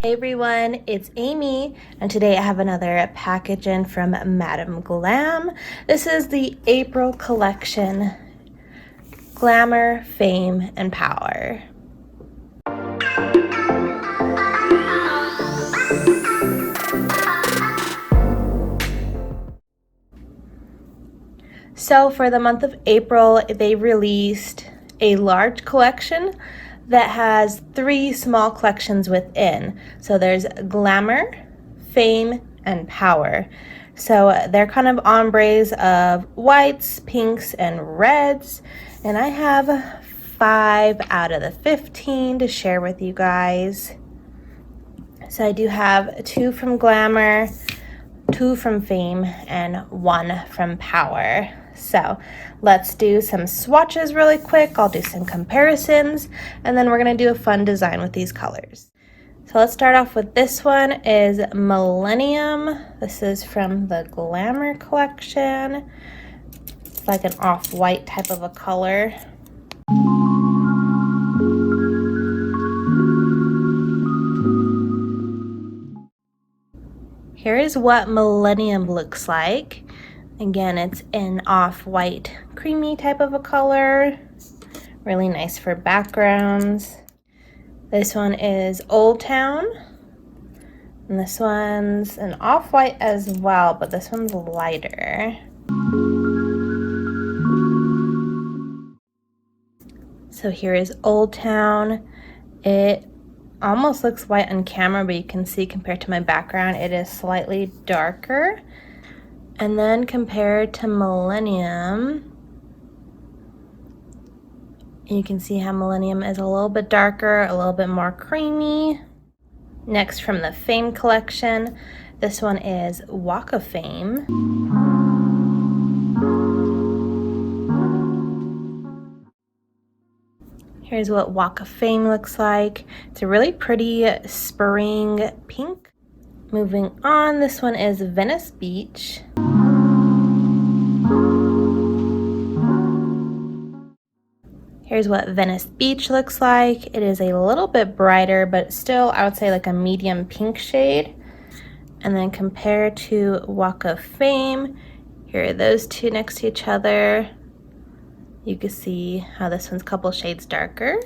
Hey everyone, it's Amy, and today I have another package in from Madam Glam. This is the April collection, Glamour, Fame, and Power. So for the month of April, they released a large collection that has 3 small collections within. So there's Glamour, Fame, and Power. So they're kind of ombres of whites, pinks, and reds. And I have 5 out of the 15 to share with you guys. So I do have 2 from Glamour, 2 from Fame, and 1 from Power. So let's do some swatches really quick. I'll do some comparisons, and then we're going to do a fun design with these colors. So let's start off with this one is Millennium. This is from the Glamour collection. It's like an off-white type of a color. Here is what Millennium looks like. Again, it's an off-white creamy type of a color. Really nice for backgrounds. This one is Old Town. And this one's an off-white as well, but this one's lighter. So here is Old Town. It almost looks white on camera, but you can see compared to my background, it is slightly darker. And then compared to Millennium, you can see how Millennium is a little bit darker, a little bit more creamy. Next, from the Fame collection, this one is Walk of Fame. Here's what Walk of Fame looks like. It's a really pretty spring pink. Moving on, this one is Venice Beach. Here's what Venice Beach looks like. It is a little bit brighter, but still, I would say like a medium pink shade. And then compared to Walk of Fame, here are those two next to each other. You can see how this one's a couple shades darker.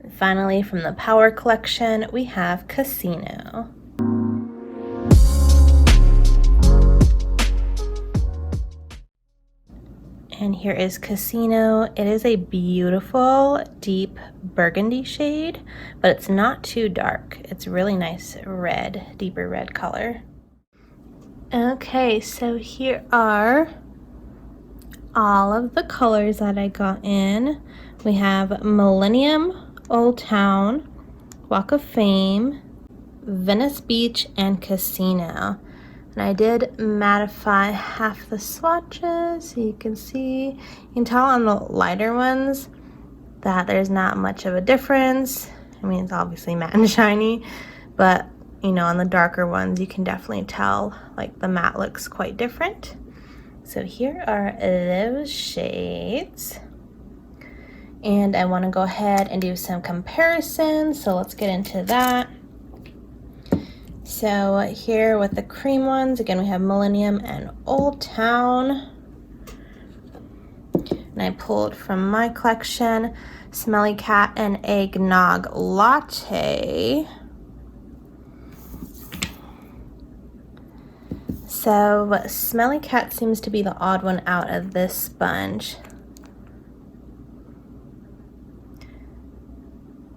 And finally, from the Power collection, we have Casino. And here is Casino. It is a beautiful deep burgundy shade, but it's not too dark. It's really nice red, deeper red color. Okay, so here are all of the colors that I got in. We have Millennium, Old Town, Walk of Fame, Venice Beach, and Casino. And I did mattify half the swatches, so you can see, you can tell on the lighter ones that there's not much of a difference. I mean, it's obviously matte and shiny, but you know, on the darker ones, you can definitely tell like the matte looks quite different. So here are those shades. And I want to go ahead and do some comparisons, so let's get into that. So here with the cream ones, again, we have Millennium and Old Town. And I pulled from my collection, Smelly Cat and Eggnog Latte. So Smelly Cat seems to be the odd one out of this sponge.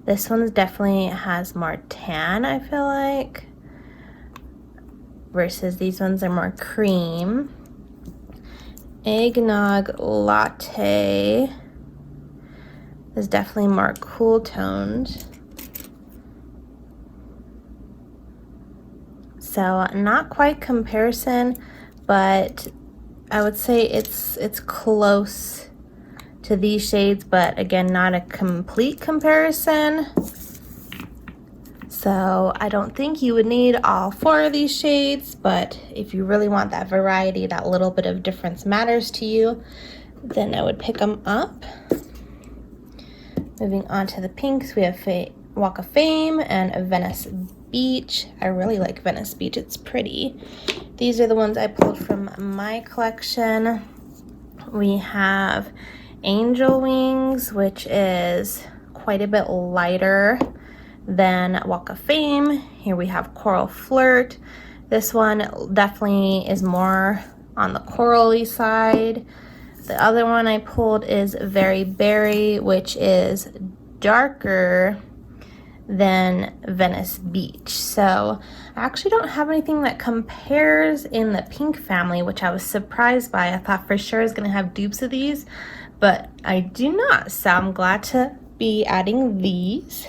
This one definitely has more tan, I feel like, versus these ones are more cream. Eggnog Latte is definitely more cool toned. So not quite comparison, but I would say it's close to these shades, but again, not a complete comparison. So I don't think you would need all 4 of these shades, but if you really want that variety, that little bit of difference matters to you, then I would pick them up. Moving on to the pinks, we have Walk of Fame and Venice Beach. I really like Venice Beach. It's pretty. These are the ones I pulled from my collection. We have Angel Wings, which is quite a bit lighter than Walk of Fame. Here we have Coral Flirt. This one definitely is more on the corally side. The other one I pulled is Very Berry, which is darker than Venice Beach. So I actually don't have anything that compares in the pink family, which I was surprised by. I thought for sure I was going to have dupes of these, but I do not. So I'm glad to be adding these.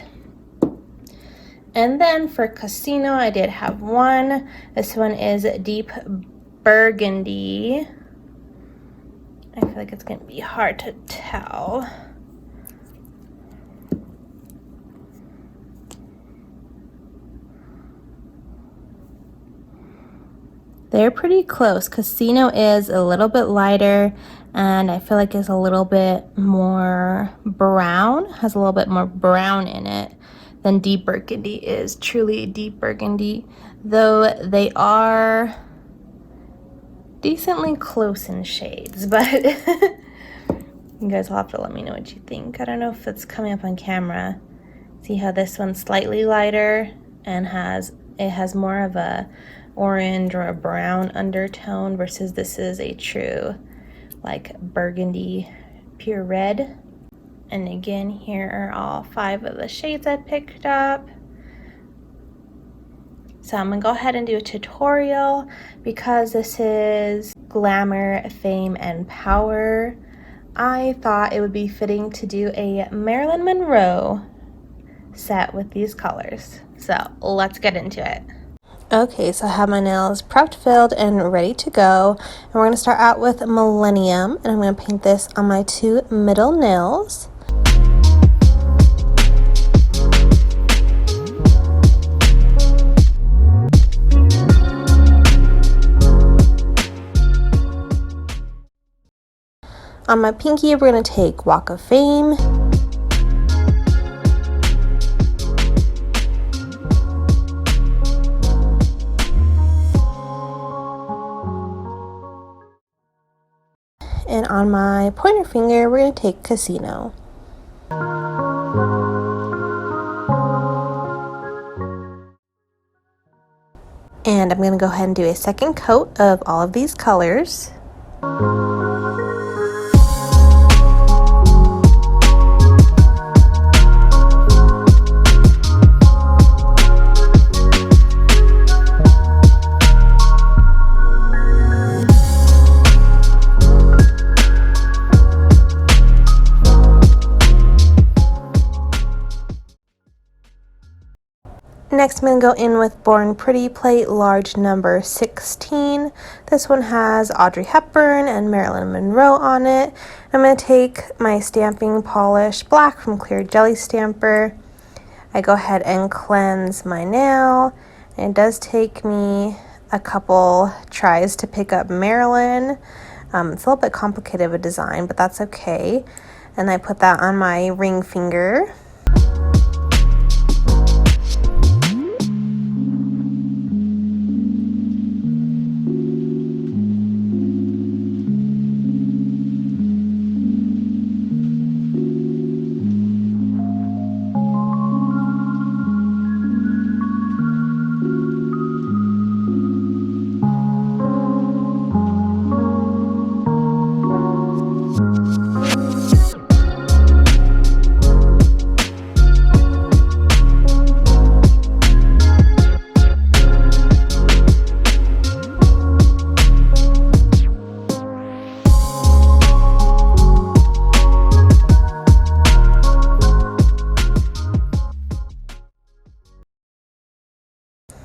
And then for Casino, I did have one. This one is Deep Burgundy. I feel like it's going to be hard to tell. They're pretty close. Casino is a little bit lighter, and I feel like it's a little bit more brown, has a little bit more brown in it than Deep Burgundy is. Truly Deep Burgundy, though they are decently close in shades, but you guys will have to let me know what you think. I don't know if it's coming up on camera. See how this one's slightly lighter and it has more of a orange or a brown undertone versus this is a true like burgundy pure red. And again, here are all 5 of the shades I picked up. So I'm gonna go ahead and do a tutorial because this is Glamour, Fame, and Power. I thought it would be fitting to do a Marilyn Monroe set with these colors. So let's get into it. Okay, so I have my nails prepped, filled, and ready to go. And we're gonna start out with Millennium, and I'm gonna paint this on my 2 middle nails. On my pinky, we're going to take Walk of Fame. And on my pointer finger, we're going to take Casino. And I'm going to go ahead and do a second coat of all of these colors. Next, I'm going to go in with Born Pretty plate large number 16. This one has Audrey Hepburn and Marilyn Monroe on it. I'm going to take my stamping polish black from Clear Jelly Stamper. I go ahead and cleanse my nail. And it does take me a couple tries to pick up Marilyn. It's a little bit complicated of a design, but that's okay. And I put that on my ring finger.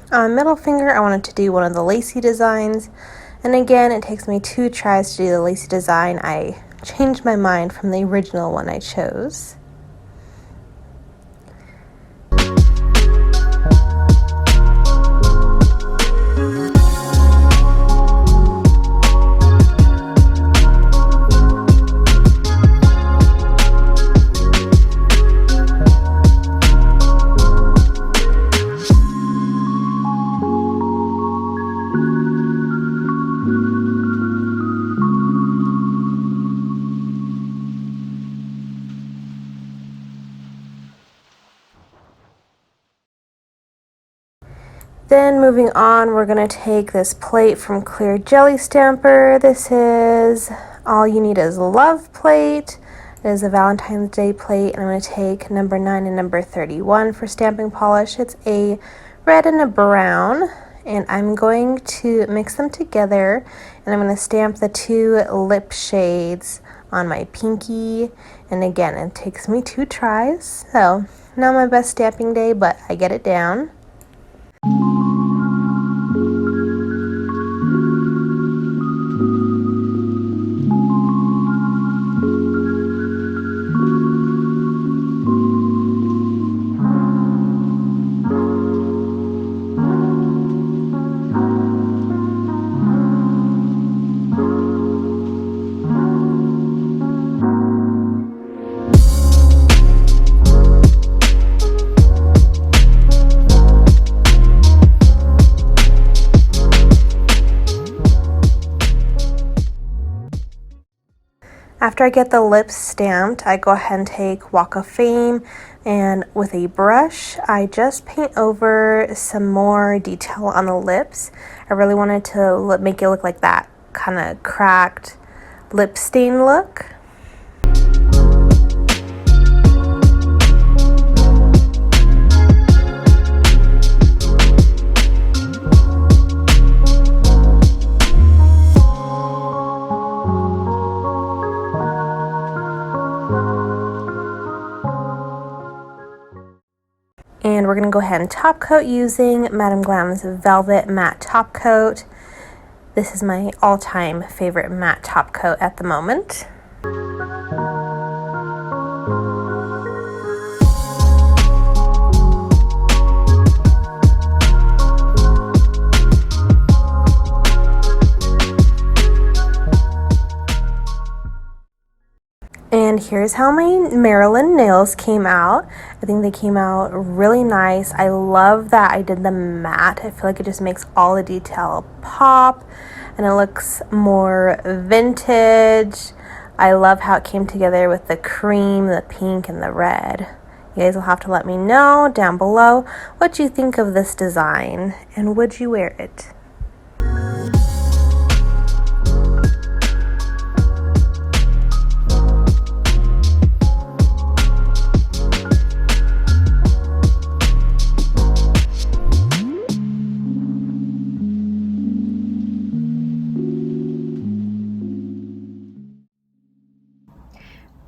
On middle finger, I wanted to do one of the lacy designs, and again, it takes me 2 tries to do the lacy design. I changed my mind from the original one I chose. Then moving on, we're going to take this plate from Clear Jelly Stamper. This is All You Need Is Love plate. It is a Valentine's Day plate, and I'm going to take number 9 and number 31 for stamping polish. It's a red and a brown, and I'm going to mix them together, and I'm going to stamp the 2 lip shades on my pinky. And again, it takes me 2 tries, so not my best stamping day, but I get it down. After I get the lips stamped, I go ahead and take Walk of Fame, and with a brush, I just paint over some more detail on the lips. I really wanted to make it look like that kind of cracked lip stain look. And we're going to go ahead and top coat using Madam Glam's Velvet Matte Top Coat. This is my all-time favorite matte top coat at the moment. And here's how my Marilyn nails came out. I think they came out really nice. I love that I did the matte. I feel like it just makes all the detail pop, and it looks more vintage. I love how it came together with the cream, the pink, and the red. You guys will have to let me know down below what you think of this design, and would you wear it?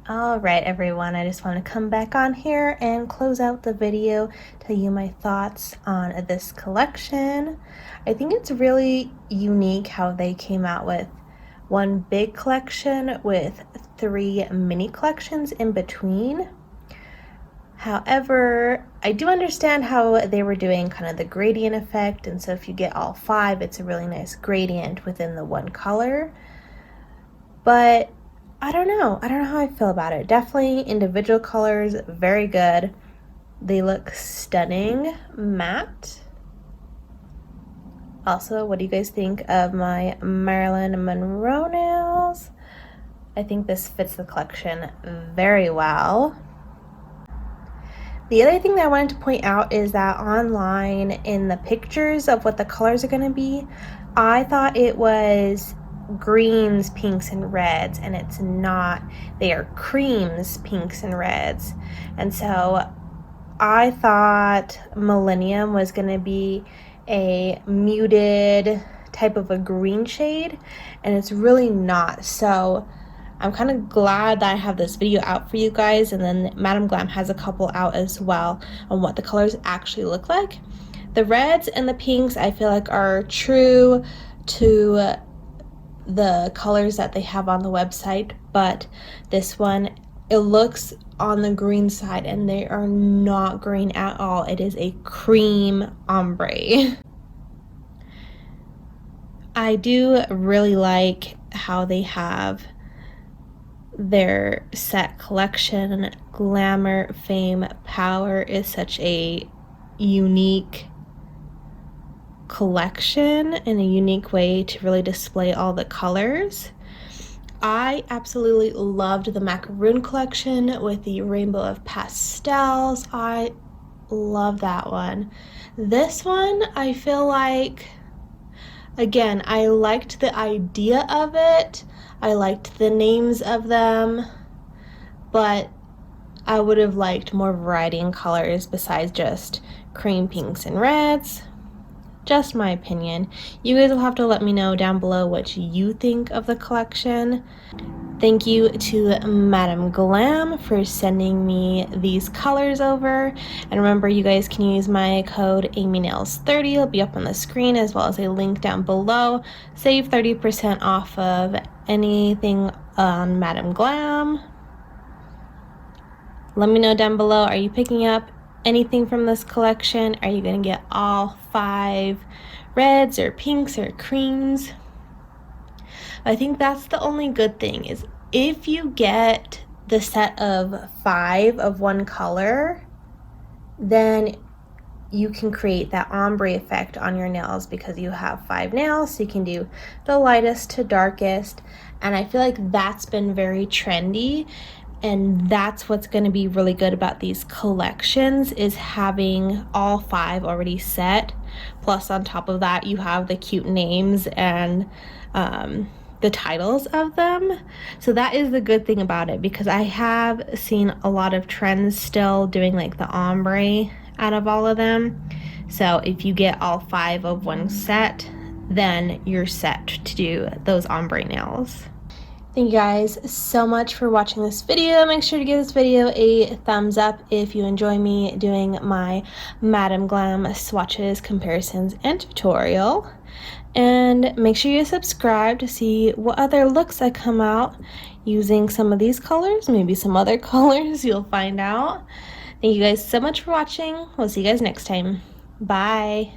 Alright everyone, I just want to come back on here and close out the video, tell you my thoughts on this collection. I think it's really unique how they came out with one big collection with 3 mini collections in between. However, I do understand how they were doing kind of the gradient effect, and so if you get all 5, it's a really nice gradient within the one color. But I don't know how I feel about it. Definitely individual colors, very good. They look stunning matte. Also, what do you guys think of my Marilyn Monroe nails? I think this fits the collection very well. The other thing that I wanted to point out is that online in the pictures of what the colors are going to be, I thought it was greens, pinks, and reds, and it's not. They are creams, pinks, and reds. And so I thought Millennium was going to be a muted type of a green shade, and it's really not. So I'm kind of glad that I have this video out for you guys, and then Madam Glam has a couple out as well on what the colors actually look like. The reds and the pinks I feel like are true to the colors that they have on the website, but this one, it looks on the green side, and they are not green at all. It is a cream ombre. I do really like how they have their set collection. Glamour, Fame, Power is such a unique collection and a unique way to really display all the colors. I absolutely loved the macaroon collection with the rainbow of pastels. I love that one. This one, I feel like, again, I liked the idea of it. I liked the names of them, but I would have liked more variety in colors besides just cream pinks and reds. Just my opinion. You guys will have to let me know down below what you think of the collection. Thank you to Madam Glam for sending me these colors over. And remember, you guys can use my code AmyNails30. It'll be up on the screen, as well as a link down below. Save 30% off of anything on Madam Glam. Let me know down below, are you picking up anything from this collection? Are you going to get all 5 reds or pinks or creams? I think that's the only good thing, is if you get the set of 5 of one color, then you can create that ombre effect on your nails because you have 5 nails, so you can do the lightest to darkest. And I feel like that's been very trendy, and that's what's going to be really good about these collections, is having all 5 already set. Plus on top of that, you have the cute names and the titles of them. So that is the good thing about it, because I have seen a lot of trends still doing like the ombre out of all of them. So if you get all 5 of one set, then you're set to do those ombre nails. Thank you guys so much for watching this video. Make sure to give this video a thumbs up if you enjoy me doing my Madam Glam swatches, comparisons, and tutorial. And make sure you subscribe to see what other looks I come out using some of these colors, maybe some other colors, you'll find out. Thank you guys so much for watching. We'll see you guys next time. Bye.